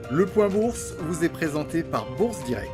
Le Point Bourse vous est présenté par Bourse Direct.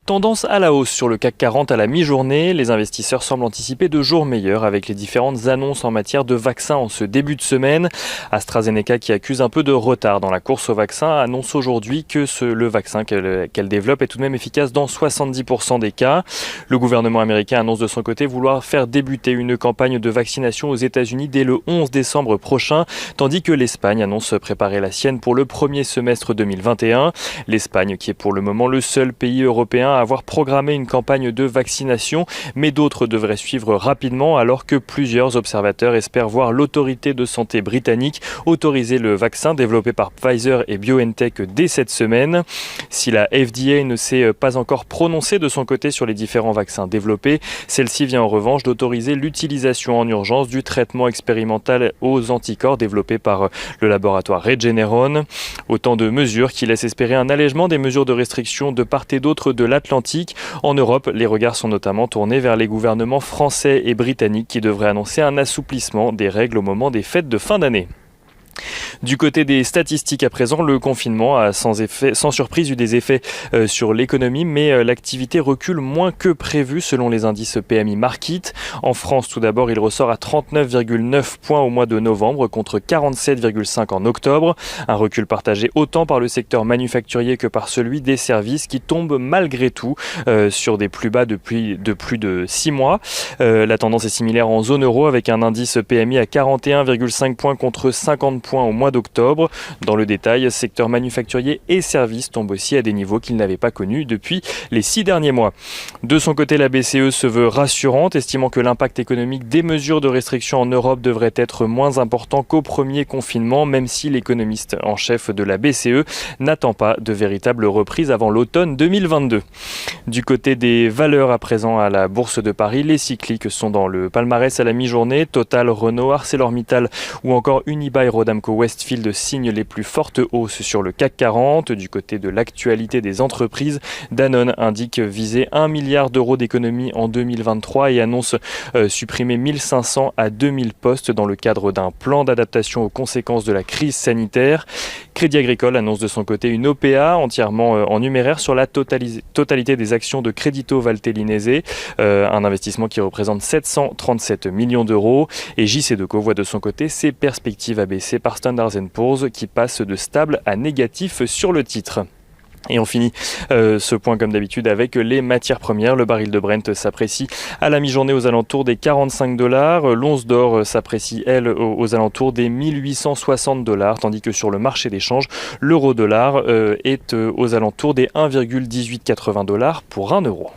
Tendance à la hausse sur le CAC 40 à la mi-journée. Les investisseurs semblent anticiper de jours meilleurs avec les différentes annonces en matière de vaccins en ce début de semaine. AstraZeneca, qui accuse un peu de retard dans la course au vaccin, annonce aujourd'hui que le vaccin qu'elle développe est tout de même efficace dans 70% des cas. Le gouvernement américain annonce de son côté vouloir faire débuter une campagne de vaccination aux États-Unis dès le 11 décembre prochain, tandis que l'Espagne annonce préparer la sienne pour le premier semestre 2021. L'Espagne, qui est pour le moment le seul pays européen à avoir programmé une campagne de vaccination, mais d'autres devraient suivre rapidement, alors que plusieurs observateurs espèrent voir l'autorité de santé britannique autoriser le vaccin développé par Pfizer et BioNTech dès cette semaine. Si la FDA ne s'est pas encore prononcée de son côté sur les différents vaccins développés, celle-ci vient en revanche d'autoriser l'utilisation en urgence du traitement expérimental aux anticorps développé par le laboratoire Regeneron. Autant de mesures qui laissent espérer un allègement des mesures de restriction de part et d'autre de l'Atlantique. En Europe, les regards sont notamment tournés vers les gouvernements français et britanniques qui devraient annoncer un assouplissement des règles au moment des fêtes de fin d'année. Du côté des statistiques à présent, le confinement a sans surprise eu des effets sur l'économie, mais l'activité recule moins que prévu selon les indices PMI Markit. En France, tout d'abord, il ressort à 39,9 points au mois de novembre contre 47,5 en octobre. Un recul partagé autant par le secteur manufacturier que par celui des services qui tombe malgré tout sur des plus bas depuis plus de 6 mois. La tendance est similaire en zone euro avec un indice PMI à 41,5 points contre 50 points au mois d'octobre. Dans le détail, secteur manufacturier et services tombent aussi à des niveaux qu'ils n'avaient pas connus depuis les 6 derniers mois. De son côté, la BCE se veut rassurante, estimant que l'impact économique des mesures de restriction en Europe devrait être moins important qu'au premier confinement, même si l'économiste en chef de la BCE n'attend pas de véritable reprise avant l'automne 2022. Du côté des valeurs à présent à la Bourse de Paris, les cycliques sont dans le palmarès à la mi-journée. Total, Renault, ArcelorMittal ou encore Unibail Rodamco Westfield signent les plus fortes hausses sur le CAC 40. Du côté de l'actualité des entreprises, Danone indique viser 1 milliard d'euros d'économies en 2023 et annonce supprimer 1500 à 2000 postes dans le cadre d'un plan d'adaptation aux conséquences de la crise sanitaire. Crédit Agricole annonce de son côté une OPA entièrement en numéraire sur la totalité des actions de Crédito Valtellinese, un investissement qui représente 737 millions d'euros. Et JCDecaux voit de son côté ses perspectives abaissées par Standard & Poor's qui passe de stable à négatif sur le titre. Et on finit ce point comme d'habitude avec les matières premières. Le baril de Brent s'apprécie à la mi-journée aux alentours des $45. L'once d'or s'apprécie, elle, aux alentours des $1 860, tandis que sur le marché des changes, l'euro-dollar est aux alentours des $1,1880 pour 1 euro.